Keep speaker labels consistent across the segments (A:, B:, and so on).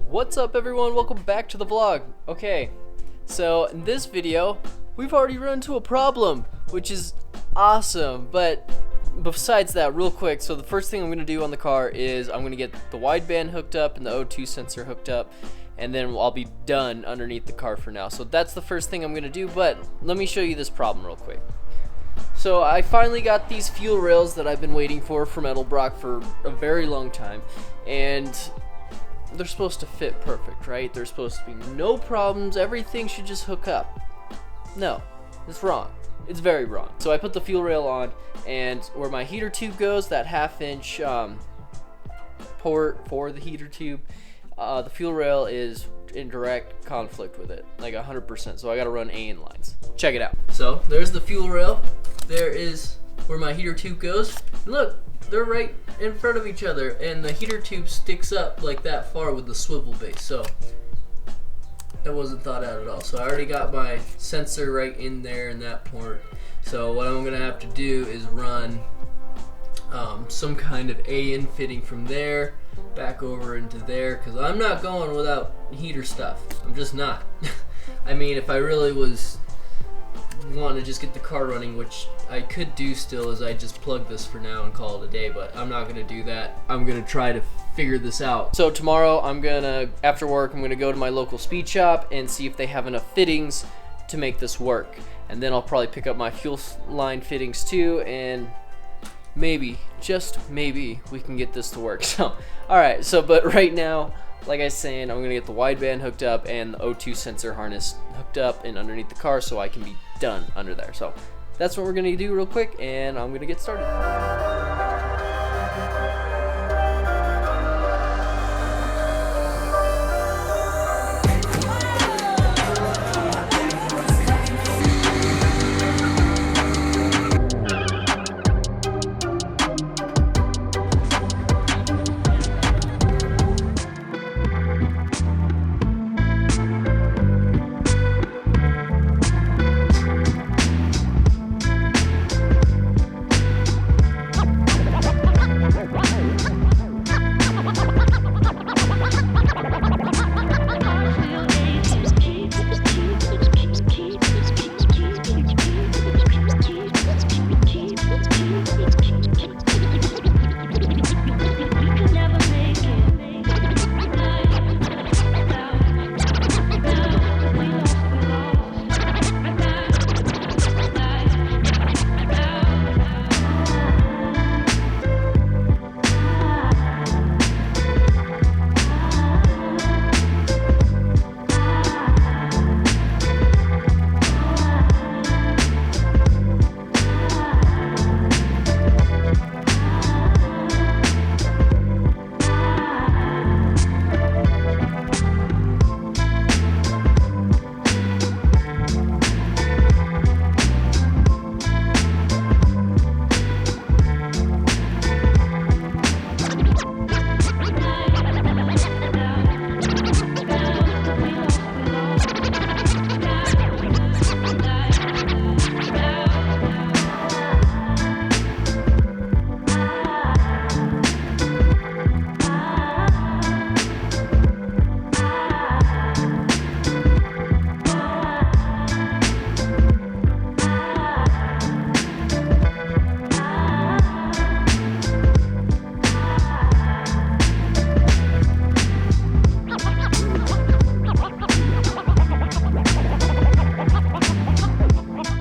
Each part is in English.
A: What's up everyone, welcome back to the vlog. Okay, so in this video we've already run into a problem, which is awesome. But besides that, real quick, so the first thing I'm going to do on the car is I'm going to get the wideband hooked up and the O2 sensor hooked up, and then I'll be done underneath the car for now. So that's the first thing I'm going to do, but let me show you this problem real quick. So I finally got these fuel rails that I've been waiting for from Edelbrock for a very long time, and they're supposed to fit perfect, right? There's supposed to be no problems, everything should just hook up. No, it's wrong. It's very wrong. So I put the fuel rail on, and where my heater tube goes, that 1/2-inch port for the heater tube, the fuel rail is in direct conflict with it, like 100%. So I gotta run AN lines. Check it out. So there's the fuel rail. There is where my heater tube goes. And look, they're right in front of each other, and the heater tube sticks up like that far with the swivel base. So that wasn't thought out at all. So I already got my sensor right in there in that port. So what I'm gonna have to do is run some kind of AN fitting from there back over into there, because I'm not going without heater stuff. I'm just not. I mean, if I really was wanting to just get the car running, which I could do still, is I just plug this for now and call it a day, but I'm not gonna do that. I'm gonna try to figure this out. So tomorrow after work, I'm gonna go to my local speed shop and see if they have enough fittings to make this work. And then I'll probably pick up my fuel line fittings too, and maybe, just maybe, we can get this to work. So, alright, but right now, like I was saying, I'm gonna get the wideband hooked up and the O2 sensor harness hooked up and underneath the car so I can be done under there. So that's what we're gonna do real quick, and I'm gonna get started.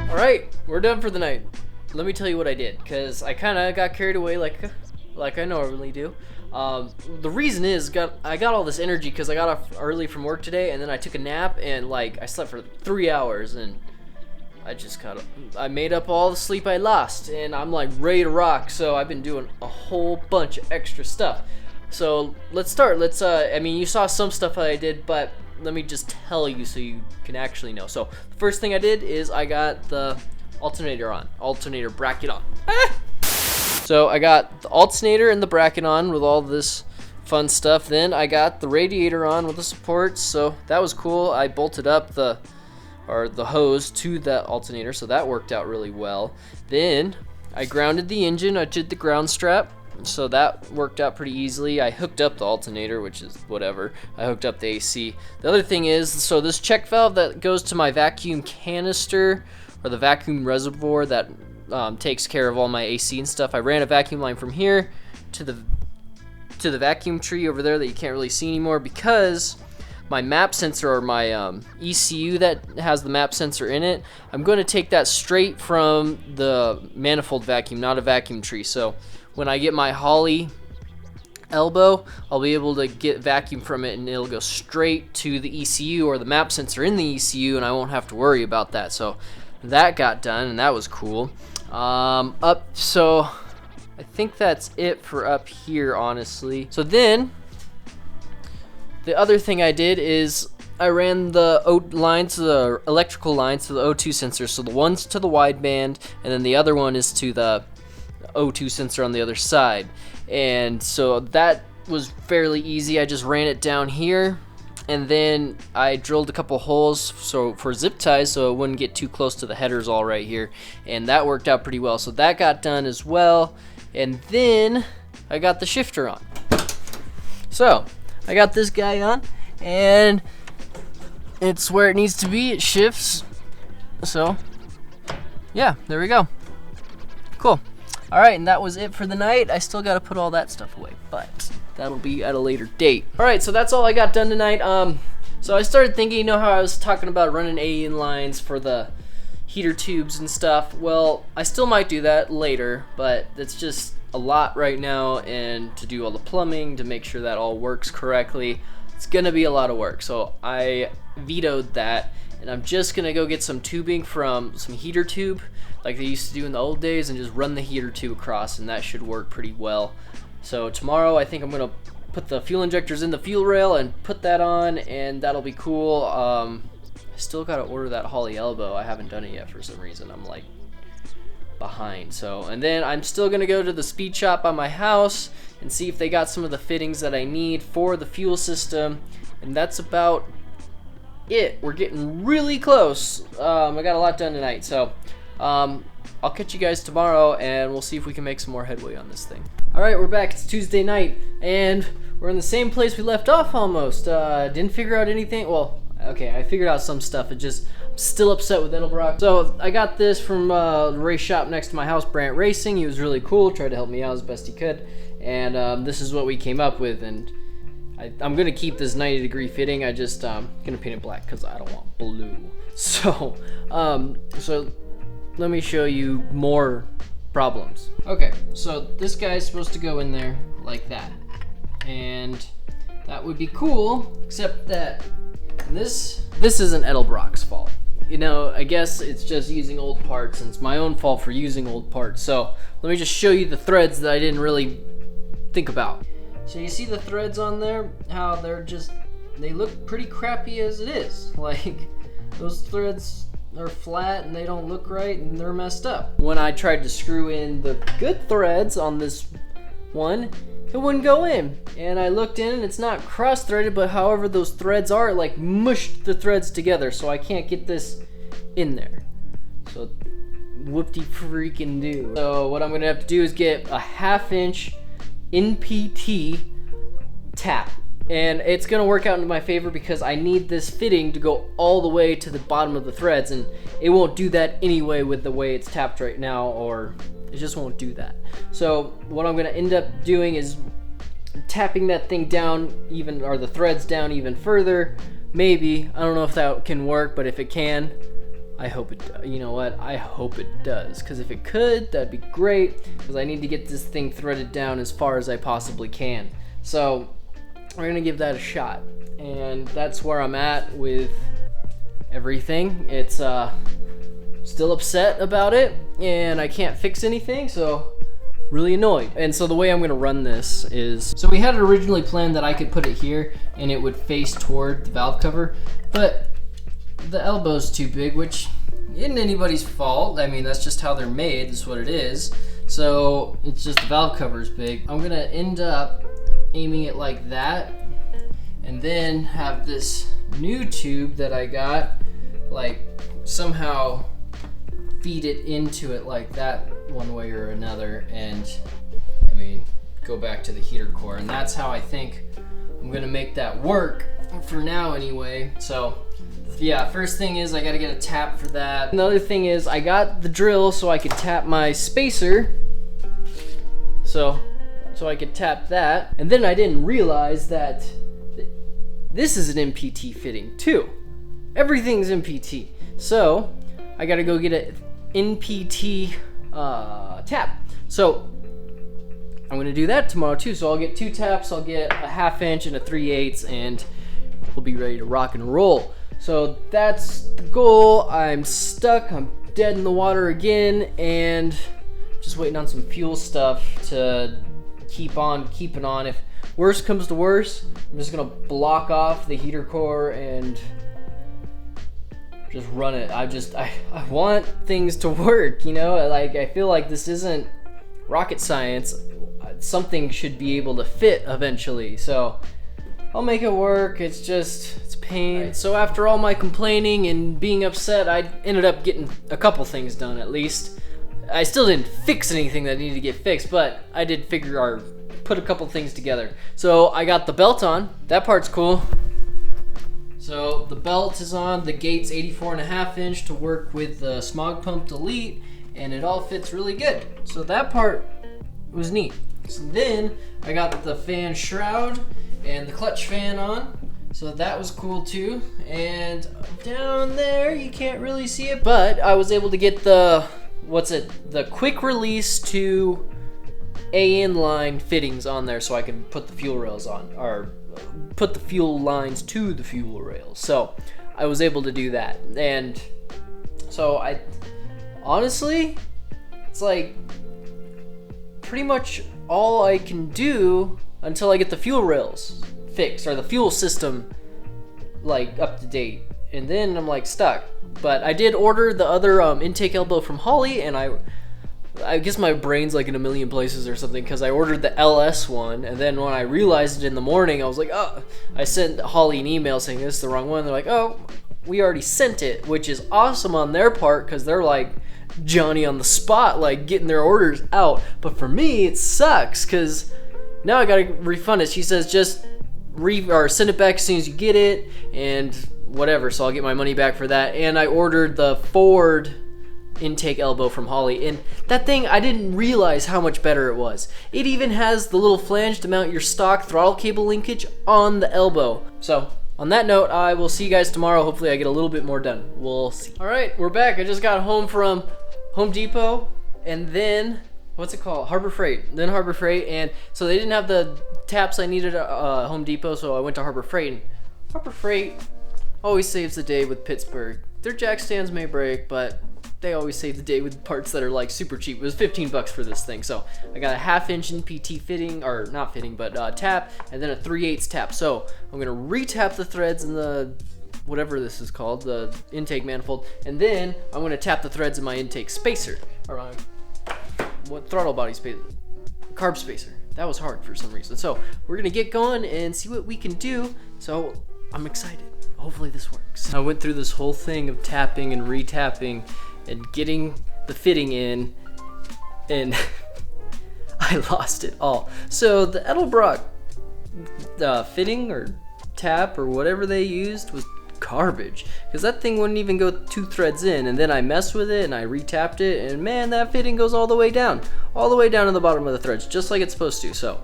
A: Alright, we're done for the night. Let me tell you what I did, because I kind of got carried away like I normally do. The reason is I got all this energy because I got off early from work today, and then I took a nap, and I slept for 3 hours, and I made up all the sleep I lost, and I'm ready to rock. So I've been doing a whole bunch of extra stuff. So let's start. I mean, you saw some stuff that I did, but let me just tell you so you can actually know. So the first thing I did is I got the alternator bracket on. So I got the alternator and the bracket on with all this fun stuff. Then I got the radiator on with the supports, so that was cool. I bolted up the hose to that alternator, so that worked out really well. Then I grounded the engine. I did the ground strap So that worked out pretty easily. I hooked up the alternator, which is whatever. I hooked up the AC. The other thing is, so this check valve that goes to my vacuum canister, or the vacuum reservoir that takes care of all my AC and stuff. I ran a vacuum line from here to the vacuum tree over there that you can't really see anymore, because my map sensor, or my ECU that has the map sensor in it, I'm going to take that straight from the manifold vacuum, not a vacuum tree. So when I get my Holly elbow, I'll be able to get vacuum from it, and it'll go straight to the ECU or the map sensor in the ECU, and I won't have to worry about that. So that got done, and that was cool. So I think that's it for up here, honestly. So then the other thing I did is I ran the electrical lines to the O2 sensor. So the one's to the wideband, and then the other one is to the O2 sensor on the other side. And so that was fairly easy. I just ran it down here, and then I drilled a couple holes for zip ties so it wouldn't get too close to the headers all right here, and that worked out pretty well. So that got done as well. And then I got the shifter on. So I got this guy on, and it's where it needs to be. It shifts. So yeah, there we go. Cool. All right, and that was it for the night. I still got to put all that stuff away, but that'll be at a later date. All right, so that's all I got done tonight. So I started thinking, you know how I was talking about running AE lines for the heater tubes and stuff? Well, I still might do that later, but it's just a lot right now, and to do all the plumbing, to make sure that all works correctly, it's gonna be a lot of work. So I vetoed that, and I'm just gonna go get some tubing from some heater tube like they used to do in the old days, and just run the heater tube across, and that should work pretty well. So tomorrow I think I'm gonna put the fuel injectors in the fuel rail and put that on, and that'll be cool. I still gotta order that Holly elbow. I haven't done it yet for some reason. I'm like behind. So, and then I'm still gonna go to the speed shop by my house and see if they got some of the fittings that I need for the fuel system, and that's about it. We're getting really close. I got a lot done tonight, so I'll catch you guys tomorrow, and we'll see if we can make some more headway on this thing. All right, we're back. It's Tuesday night, and we're in the same place we left off almost. Didn't figure out anything. Well, okay, I figured out some stuff. I'm still upset with Edelbrock. So I got this from the race shop next to my house, Brant Racing. He was really cool, tried to help me out as best he could, and this is what we came up with. And I'm gonna keep this 90-degree fitting. I just gonna paint it black because I don't want blue. So let me show you more problems. Okay, so this guy's supposed to go in there like that, and that would be cool, except that this isn't Edelbrock's fault. You know, I guess it's just using old parts, and it's my own fault for using old parts. So let me just show you the threads that I didn't really think about. So you see the threads on there, how they look pretty crappy as it is. Like, those threads are flat and they don't look right and they're messed up. When I tried to screw in the good threads on this one, it wouldn't go in. And I looked in and it's not cross-threaded, but however those threads are, it like mushed the threads together, so I can't get this in there. So whoop-de-freaking-do. So what I'm gonna have to do is get a 1/2" NPT tap. And it's gonna work out into my favor because I need this fitting to go all the way to the bottom of the threads, and it won't do that anyway with the way it's tapped right now, or it just won't do that. So what I'm gonna end up doing is tapping that thing down even, or the threads down even further. Maybe, I don't know if that can work, but if it can, I hope it, you know what, I hope it does, because if it could, that'd be great, because I need to get this thing threaded down as far as I possibly can. So we're gonna give that a shot, and that's where I'm at with everything. It's still upset about it, and I can't fix anything, so really annoyed. And so the way I'm gonna run this is, so we had it originally planned that I could put it here and it would face toward the valve cover, but the elbow's too big, which isn't anybody's fault. I mean, that's just how they're made, that's what it is. So it's just the valve cover's big. I'm gonna end up aiming it like that, and then have this new tube that I got, like, somehow feed it into it like that one way or another. And I mean, go back to the heater core, and that's how I think I'm gonna make that work for now anyway. So yeah, first thing is I gotta get a tap for that. Another thing is I got the drill so I could tap my spacer. So I could tap that. And then I didn't realize that this is an MPT fitting too. Everything's MPT. So I gotta go get an NPT tap. So I'm gonna do that tomorrow too. So I'll get 2 taps, I'll get a 1/2 inch and a 3/8, and we'll be ready to rock and roll. So that's the goal. I'm stuck, I'm dead in the water again, and just waiting on some fuel stuff to keep on keeping on. If worst comes to worst, I'm just gonna block off the heater core and just run it. I want things to work, you know? Like, I feel like this isn't rocket science. Something should be able to fit eventually. So I'll make it work. It's pain. Right. So after all my complaining and being upset, I ended up getting a couple things done at least. I still didn't fix anything that needed to get fixed, but I did put a couple things together. So I got the belt on. That part's cool. So the belt is on. The gate's 84.5 inch to work with the smog pump delete, and it all fits really good. So that part was neat. So then I got the fan shroud and the clutch fan on. So that was cool too. And down there, you can't really see it, but I was able to get the quick release to AN line fittings on there so I can put the fuel rails on, or put the fuel lines to the fuel rails. So I was able to do that. And so honestly, it's like pretty much all I can do until I get the fuel rails fixed, or the fuel system like up to date, and then I'm like stuck. But I did order the other intake elbow from Holly, and I guess my brain's like in a million places or something, because I ordered the LS one, and then when I realized it in the morning, I was like, oh, I sent Holly an email saying this is the wrong one. They're like, oh, we already sent it, which is awesome on their part, because they're like Johnny on the spot, like getting their orders out. But for me, it sucks, because now I gotta refund it. She says just send it back as soon as you get it, and whatever, so I'll get my money back for that. And I ordered the Ford intake elbow from Holly, and that thing, I didn't realize how much better it was. It even has the little flange to mount your stock throttle cable linkage on the elbow. So on that note, I will see you guys tomorrow. Hopefully I get a little bit more done. We'll see. All right, we're back. I just got home from Home Depot, and then what's it called? Harbor Freight. And so they didn't have the taps I needed at Home Depot, so I went to Harbor Freight. And Harbor Freight always saves the day with Pittsburgh. Their jack stands may break, but they always save the day with parts that are like super cheap. It was $15 for this thing. So I got a 1/2 inch NPT fitting, or not fitting, but tap, and then a 3/8 tap. So I'm gonna re-tap the threads in the whatever this is called, the intake manifold, and then I'm gonna tap the threads in my intake spacer, or my throttle body spacer, carb spacer. That was hard for some reason. So we're gonna get going and see what we can do. So I'm excited. Hopefully this works. I went through this whole thing of tapping and re-tapping and getting the fitting in, and I lost it all. So the Edelbrock fitting or tap or whatever they used was garbage, because that thing wouldn't even go 2 threads in, and then I messed with it and I re-tapped it, and man, that fitting goes all the way down to the bottom of the threads, just like it's supposed to. So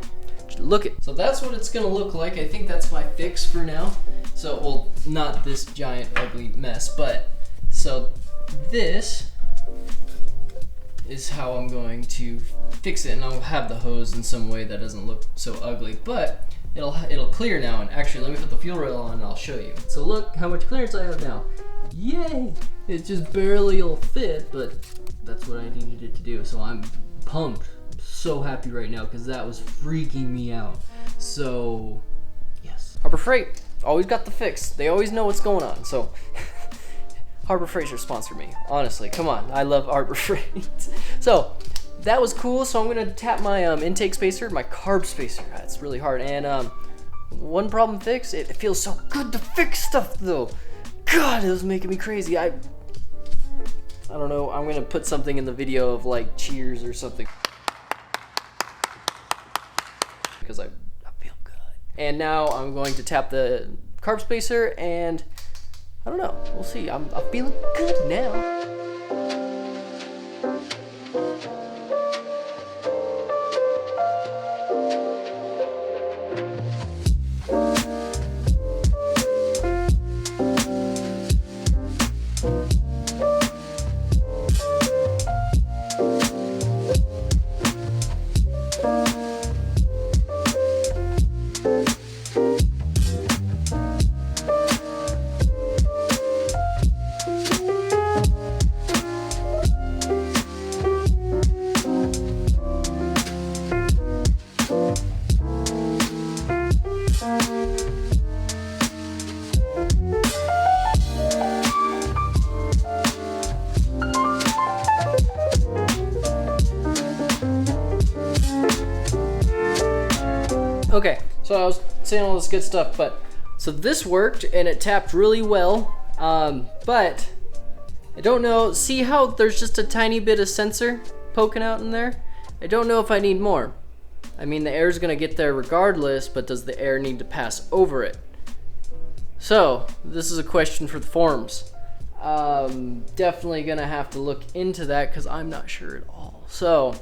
A: look it. So that's what it's gonna look like. I think that's my fix for now. So, well, not this giant ugly mess, but so this is how I'm going to fix it, and I'll have the hose in some way that doesn't look so ugly, but it'll clear now. And actually, let me put the fuel rail on and I'll show you. So look how much clearance I have now. Yay! It just barely will fit, but that's what I needed it to do. So I'm pumped. I'm so happy right now, because that was freaking me out. So yes, Harbor Freight always got the fix. They always know what's going on. So Harbor Freight should sponsor me. Honestly, come on. I love Harbor Freight. So that was cool. So I'm gonna tap my intake spacer, my carb spacer. That's really hard. And one problem fixed. It feels so good to fix stuff though. God, it was making me crazy. I don't know. I'm gonna put something in the video of like cheers or something. And now I'm going to tap the carb spacer, and I don't know, we'll see. I'm feeling good now. Okay, so I was saying all this good stuff, but so this worked and it tapped really well, but I don't know, see how there's just a tiny bit of sensor poking out in there? I don't know if I need more. I mean, the air's gonna get there regardless, but does the air need to pass over it? So, this is a question for the forums. Definitely gonna have to look into that because I'm not sure at all. So,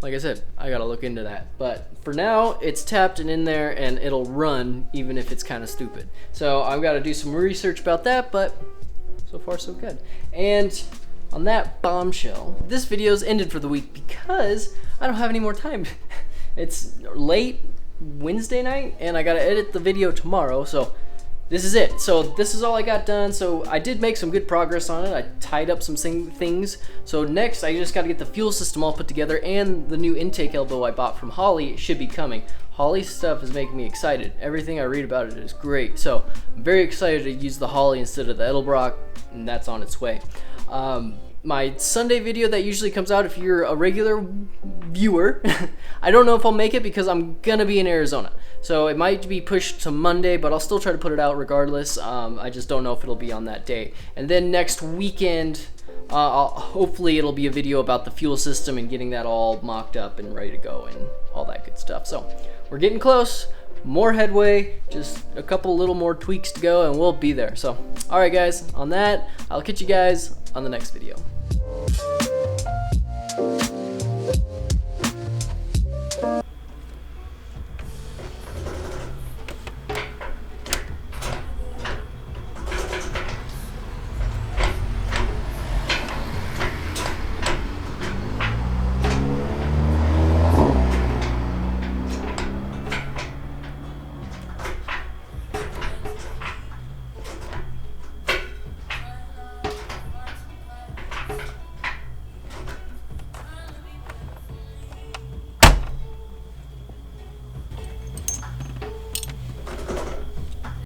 A: like I said, I gotta look into that. But for now, it's tapped and in there, and it'll run even if it's kind of stupid. So I've got to do some research about that, but so far so good. And on that bombshell, this video's ended for the week because I don't have any more time. It's late Wednesday night, and I gotta edit the video tomorrow, so this is it. So this is all I got done. So I did make some good progress on it. I tied up some things. So next I just got to get the fuel system all put together, and the new intake elbow I bought from Holly should be coming. Holly's stuff is making me excited. Everything I read about it is great. So I'm very excited to use the Holly instead of the Edelbrock, and that's on its way. My Sunday video that usually comes out if you're a regular viewer, I don't know if I'll make it because I'm gonna be in Arizona. So it might be pushed to Monday, but I'll still try to put it out regardless. I just don't know if it'll be on that day. And then next weekend, hopefully it'll be a video about the fuel system and getting that all mocked up and ready to go and all that good stuff. So we're getting close. More headway, just a couple little more tweaks to go and we'll be there. So, all right guys, on that, I'll catch you guys on the next video.